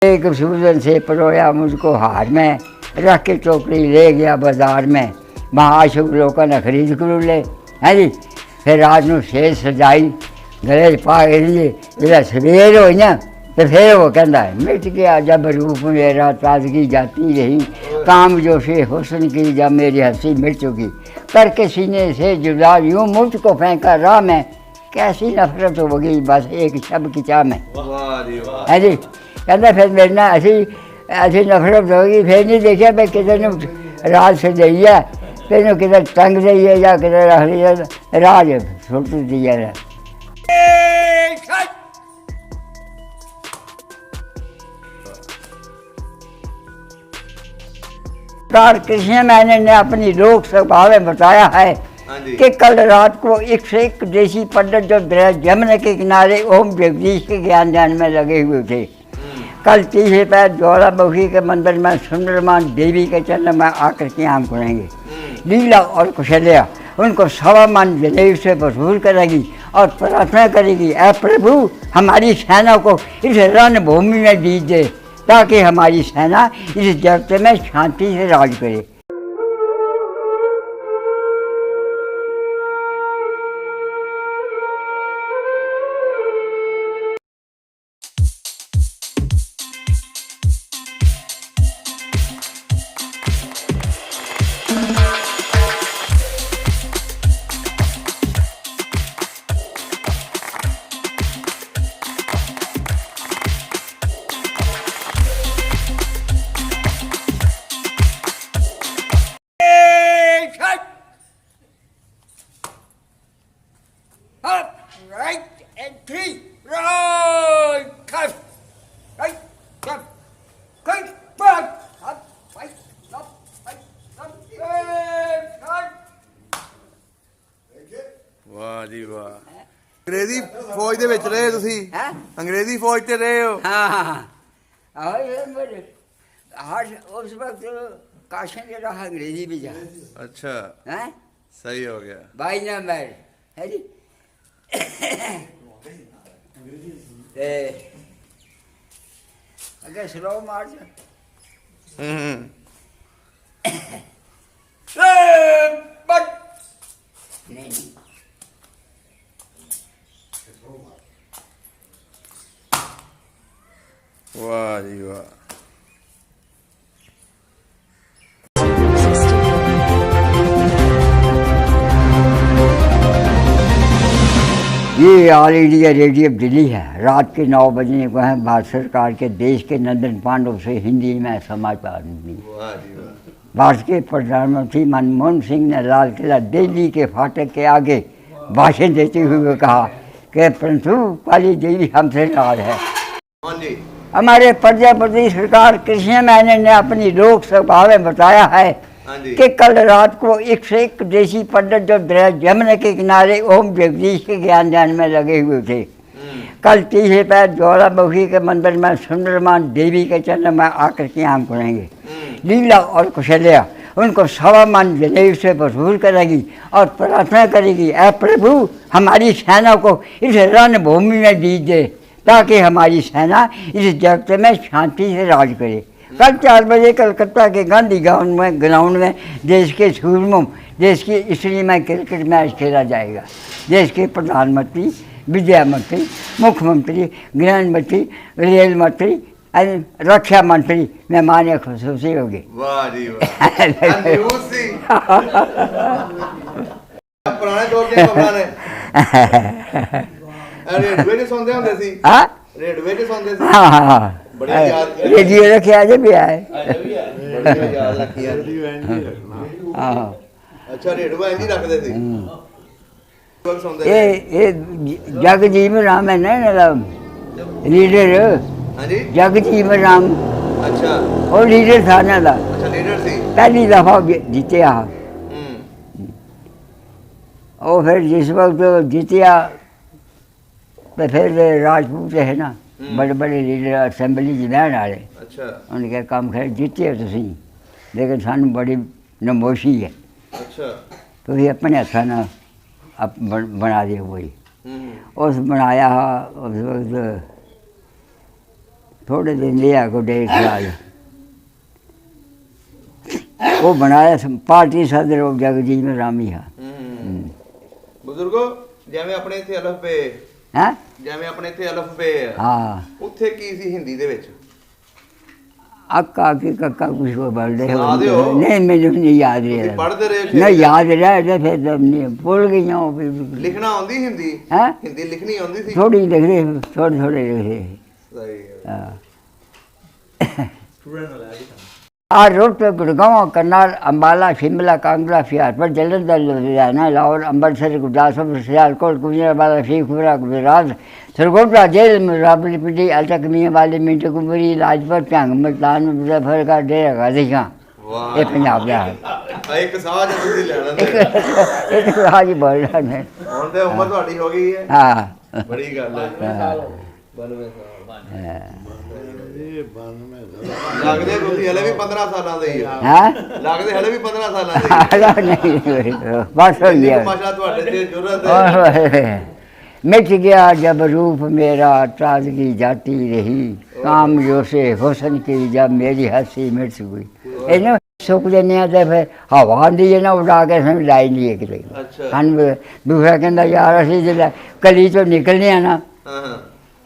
एक सूजन से परोया मुझको हार में, रख के टोकरी ले गया बाजार में, वहाँ आशुक लोगों ने खरीद कर ले है जी। फिर रात को शेर सजाई गले पा के लिए जब सवेर हो ना तो फिर वो कहता है मिट गया जब रूप मेरा ताजगी जाती रही, काम जो से हुस्न की जब मेरी हंसी मिट चुकी, करके सीने से जुदा यूँ मुझको फेंका राह में, कैसी नफरत हो गई बस एक शब की चाह में है जी। कहता फिर मेरे ना ऐसी नफरत होगी, फिर नहीं देखिया मैं किधर राज से दी है, तेनों किधर टंग दी है या किधर रख लिया राज सुट दिया है। कृष्ण मैंने ने अपनी लोक सभा में बताया है कि कल रात को एक से एक देसी पंडित जो जमुना के किनारे ओम जगदीश के ज्ञान ध्यान में लगे हुए थे। कल तीसरे पैर ज्वालामुखी के मंदिर में सुंदरमान देवी के चरण में आकर के आम खुलेंगे। लीला और कुशल्या उनको 1.25 मन जनेऊ से वसूल करेगी और प्रार्थना करेगी, ऐ प्रभु हमारी सेना को इस रणभूमि में जीत दे ताकि हमारी सेना इस जगत में शांति से राज करे। ਵਾਹ ਜੀ ਵਾਹ। ਅੰਗਰੇਜ਼ੀ ਫੌਜ ਦੇ ਵਿੱਚ ਰਹੇ ਤੁਸੀਂ? ਅੰਗਰੇਜ਼ੀ ਫੌਜ ਤੇ ਰਹੇ ਹੋ? हाँ उस वक्त काशन के रहा अंग्रेजी भी जा। अच्छा हैं सही हो गया भाई ना मैं है जी। अगर स्लो मार नहीं वाह जी वाह। ये ऑल इंडिया रेडियो दिल्ली है। रात के 9 बजने को है भारत सरकार के देश के नंदन पांडव से हिंदी में समाचार मिली। भारत के प्रधानमंत्री मनमोहन सिंह ने लाल किला दिल्ली के फाटक के आगे भाषण देते हुए कहा कि परंतु काली देवी हमसे नाराज है। हमारे प्रजापति सरकार कृष्ण मैनन ने अपनी लोक सभा में बताया है कि कल रात को एक से एक देसी पंडित जो जमुना के किनारे ओम जगदीश के ज्ञान ध्यान में लगे हुए थे। कल तीसरे पैर ज्वालामुखी के मंदिर में सुंदरमान देवी के चरण में आकर के आम खुलेंगे। लीला और कुशल्या उनको 1.25 मन जनेऊ से वसूल करेगी और प्रार्थना करेगी, ऐ प्रभु हमारी सेना को इस रणभूमि में जीत दे ताकि हमारी सेना इस जगत में शांति से राज करे। कल 4 बजे कलकत्ता के गांधी ग्राउंड में देश के सूरमों देश की स्त्री में क्रिकेट मैच खेला जाएगा। देश के प्रधानमंत्री, विद्या मंत्री, मुख्यमंत्री, गृह मंत्री, रेल मंत्री, रक्षा मंत्री मेहमान खुसूसी होगी। वाह जी वाह। पुराने दौर के खबरां ने रेडवे ते सौंदे हुंदे सी। हां रेडवे ते सौंदे सी। हां हां बड़े याद रेडियो रखे आज भी आए बड़े याद रखी हां। अच्छा रेडवा इंजी रखदे सी। ये जगजीवन राम है ना लीडर। हाँ जी जगजीवन राम। अच्छा वो लीडर था ना था। अच्छा लीडर थी। पहली दफा जीतिया और फिर जिस वक्त जीतिया तो फिर राजपूत है ना बड़े बड़े लीडर असैम्बली च लैन वाले। अच्छा उन्हें कम खैर जीते तुसी लेकिन सानू बड़ी नमोशी है। अच्छा तुसी अपने हथा ना बना दिया कोई उस बनाया उस वक्त थोड़े दिन लिया को 1.5 साल वो बनाया पार्टी सदर ਉਹ ਜਗਜੀਤ ਰਾਮੀ ਆ ਬਜ਼ੁਰਗੋ ਜਿਵੇਂ ਆਪਣੇ ਇੱਥੇ ਅਲਫ ਬੇ ਹੈ ਜਿਵੇਂ ਆਪਣੇ ਇੱਥੇ ਅਲਫ ਬੇ ਹਾਂ ਉੱਥੇ ਕੀ ਸੀ ਹਿੰਦੀ ਦੇ ਵਿੱਚ ਅੱਕਾ ਕੀ ਕੱਕਾ ਕੁਛ ਉਹ ਬੋਲਦੇ ਸੁਣਾ ਦਿਓ। ਨਹੀਂ ਮੈਨੂੰ ਨਹੀਂ ਯਾਦ ਰਿਹਾ ਪੜ੍ਹਦੇ ਰਹੇ ਨਹੀਂ ਯਾਦ ਰਿਹਾ ਤੇ ਫਿਰ ਨਹੀਂ ਭੁੱਲ ਗਈਆਂ ਉਹ ਵੀ ਲਿਖਣਾ ਆਉਂਦੀ ਹਿੰਦੀ ਹੈ ਹਿੰਦੀ ਲਿਖਣੀ ਆਉਂਦੀ ਸੀ ਥੋੜੀ ਲਿਖ ਰਹੇ ਥੋੜੇ ਥੋੜੇ ਲਿਖ ਰਹੇ ਸਹੀ ਹੈ ਹਾਂ ਆ रोड पे गुड़गांव करनाल अम्बाला शिमला कांगड़ा फियारपुर जलंधर लुधियाना लाहौर अमृतसर गुरदासपुर सियालकोट गुजरांवाला शेखपुरा गुजरात सरगोटा जेल रावलपिंडी अटक मियांवाली मिंटकुमरी लाजपत भंग मुल्तान मुजफ्फरगढ़ डेरा गाजी खां ਵਾਹ ये पंजाब ਦਾ ਇੱਕ ਸਾਜ ਤੁਸੀਂ ਲੈਣਾ ਨੇ ਇਹ ਤਾਂ ਅੱਜ ਬੋਲ ਰਿਹਾ ਮੈਂ ਹੁਣ ਤੇ ਉਮਰ ਤੁਹਾਡੀ ਹੋ ਗਈ ਹੈ ਹਾਂ ਬੜੀ ਗੱਲ ਹੈ 92 ਸਾਲ ਲੱਗਦੇ ਤੁਸੀਂ ਹਲੇ ਵੀ 15 ਸਾਲਾਂ ਦੇ ਹੀ ਆ ਹੈ ਲੱਗਦੇ ਹਲੇ ਵੀ 15 ਸਾਲਾਂ ਦੇ ਨਹੀਂ ਬਸ ਹੋ ਗਿਆ ਮਾਸ਼ਾ ਤੁਹਾਡੇ ਤੇ ਜੁਰਤ ਹੈ मिट गया जब रूप मेरा ताजगी जाती रही काम जो से हुस्न की जब मेरी हंसी मिट गई इन्हें सुख देने तो फिर हवा आँदी है ना उड़ा के समझ लाई नहीं एक ਅੱਛਾ सन दूसरा कहता यार असी जो कली तो निकलने ना ਹਾਂ ਹਾਂ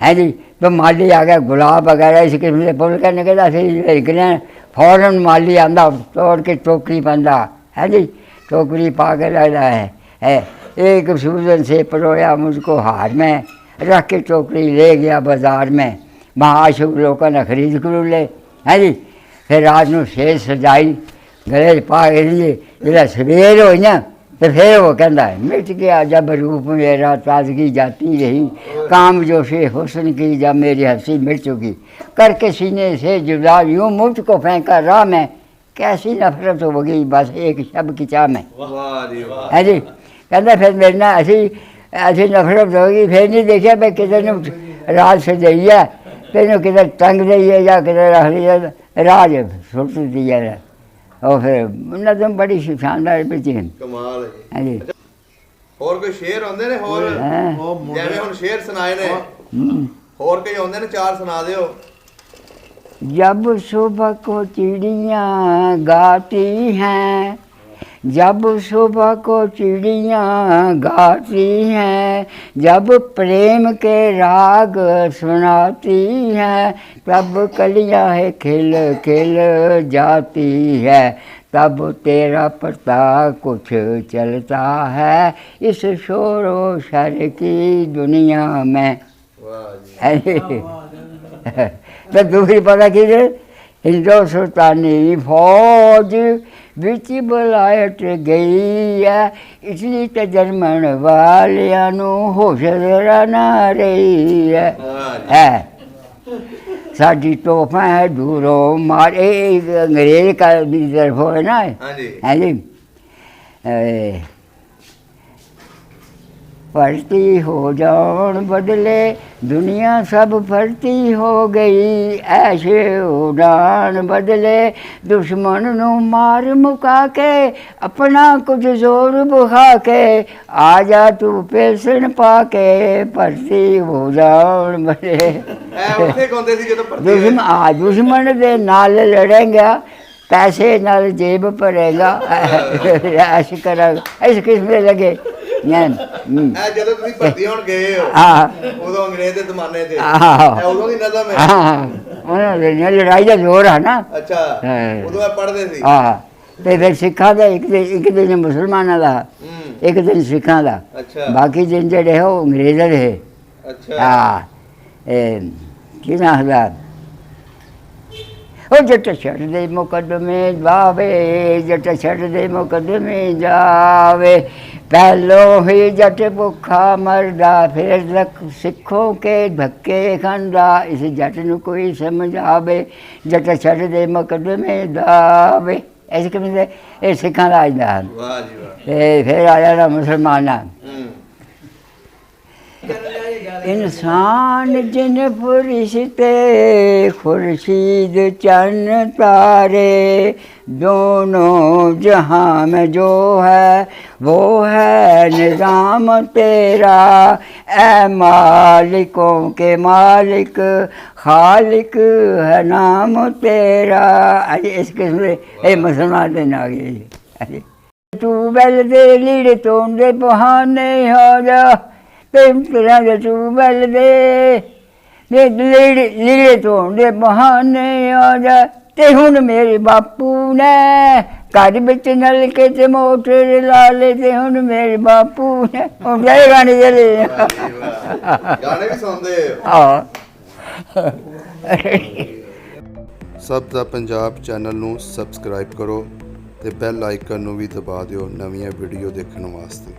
है जी तो माली आ गया गुलाब वगैरह इस किस्म के फुल कहने के असी निकले फौरन माली आंदा तोड़ के टोकरी पाँदा है जी टोकरी पा के लगता है एक सूजन से परोया मुझको हार में रख के टोकरी ले गया बाजार में वहाँ आशुक लोगों ने खरीद कर ले है जी फिर रात को शेर सजाई गले पा के जो सवेर हो ना तो फिर वो कहता है मिट गया जब रूप मेरा ताजगी जाती रही काम जो से हुस्न की जब मेरी हंसी मिट चुकी करके सीने से जुदा यूँ मुझको फेंका राह में कैसी नफरत हो गई बस एक शब की चाह में ਵਾਹ ਜੀ ਵਾਹ है जी कहता फिर मेरे ना ऐसी नफरत होगी फिर नहीं देखा भाई किधर राज सजाई है तेन किधर टंग दी है या किधर रख लिया राज सुट दी है और फिर उन्हें तुम बड़ी शानदार बची ਕਮਾਲ ਹੈ है ਜੀ जी ਹੋਰ ਕੋਈ ਸ਼ੇਰ ਆਉਂਦੇ ਨੇ ਹੋਰ हैं? ਜਿਵੇਂ ਹੁਣ ਸ਼ੇਰ ਸੁਣਾਏ ਨੇ ਹੋਰ ਕੋਈ ਆਉਂਦੇ ਨੇ ਚਾਰ ਸੁਣਾ ਦਿਓ जब सुबह को चिड़ियाँ गाती हैं जब सुबह को चिड़ियाँ गाती हैं जब प्रेम के राग सुनाती हैं तब कलियाँ है खिल खिल जाती है तब तेरा पता कुछ चलता है इस शोर व शर की दुनिया में ਵਾਹ ਜੀ तो दूसरी पता की हिंदुस्तानी फौज बिच बलायट गई है इसलिए तो जर्मन वालियां होश जरा ना रही है साडी तोहफा है दूरों मार एक अंग्रेज का तरफ है ना हाँ जी है जी फरती हो जान बदले दुनिया सब फरती हो गई ऐसे उड़ान बदले दुश्मन नु मार मुका के अपना कुछ जोर बुखा के आजा तू पेशन पा के फरती हो जान बदले ਉੱਥੇ ਗਾਉਂਦੇ ਸੀ ਜਦੋਂ ਭਰਤੀ ਹੋਏ दुश्मन दे नाल लड़ेगा पैसे नाल जेब भरेगा ऐश करेगा इस किस्म के लगे ਜਦੋਂ ਤੁਸੀਂ ਭਰਤੀ ਹੋਣ ਗਏ ਹੋ ਉਦੋਂ ਅੰਗਰੇਜ਼ ਦੇ ਜ਼ਮਾਨੇ 'ਚ ਇਹ ਉਦੋਂ ਦੀ ਨਜ਼ਮ ਹੈ ਉਹਨਾਂ ਦੇ ਲੜਾਈ ਦਾ ਜ਼ੋਰ ਹੈ ਨਾ ਅੱਛਾ ਉਦੋਂ ਇਹ ਪੜ੍ਹਦੇ ਸੀ ਤੇ ਫਿਰ ਸਿੱਖਾਂ ਦਾ ਇੱਕ ਦਿਨ ਮੁਸਲਮਾਨਾਂ ਦਾ ਇੱਕ ਦਿਨ ਸਿੱਖਾਂ ਦਾ ਅੱਛਾ ਬਾਕੀ ਦਿਨ ਜਿਹੜੇ ਉਹ ਅੰਗਰੇਜ਼ਾਂ ਦੇ ਅੱਛਾ ਕੀ ਨਾ ਹਜ਼ਾਰ ਉਹ ਜੱਟ ਛੱਡਦੇ ਮੁਕੱਦਮੇ ਜਾਵੇ ਜੱਟ ਛੱਡਦੇ ਮੁਕੱਦਮੇ ਜਾਵੇ ਪਹਿਲੋਂ ਹੀ ਜੱਟ ਭੁੱਖਾ ਮਰਦਾ ਫਿਰ ਸਿੱਖੋਂ ਕੇ ਧੱਕੇ ਖਾਂਦਾ ਇਸ ਜੱਟ ਨੂੰ ਕੋਈ ਸਮਝਾਵੇ ਜੱਟ ਛੱਡਦੇ ਮੁਕੱਦਮੇ ਜਾਵੇ ਐਸੇ ਕਿਵੇਂ ਇਹ ਸਿੱਖਾਂ ਦਾ ਅੱਜ ਦਾ ਵਾਹ ਜੀ ਵਾਹ ਤੇ ਫਿਰ ਆ ਜਾਣਾ ਮੁਸਲਮਾਨਾਂ इंसान जिन फरिश्ते खुर्शीद चन्न तारे दोनों जहाँ में जो है वो है निज़ाम तेरा ऐ मालिकों के मालिक खालिक है नाम तेरा। अरे इस किस्म के ये मुसलमान दिन आ गए जी। तू बैल दे लीड़े तोड़ दे बहाने हो जा तरह दे तू बैल दे लीड़े तोड़ दे बहाने हो जा। ते हुण मेरे बापू ने घर बिच नलके ते मोटर ला ले ते हुण मेरे बापू ने हुण गए गाने चले ਗਾਣੇ ਵੀ ਸੁਣਦੇ हाँ ਸਭ ਦਾ ਪੰਜਾਬ ਚੈਨਲ ਨੂੰ ਸਬਸਕ੍ਰਾਈਬ ਕਰੋ ਤੇ ਬੈਲ ਆਈਕਨ ਨੂੰ ਵੀ ਦਬਾ ਦਿਓ ਨਵੀਆਂ ਵੀਡੀਓ ਦੇਖਣ ਵਾਸਤੇ।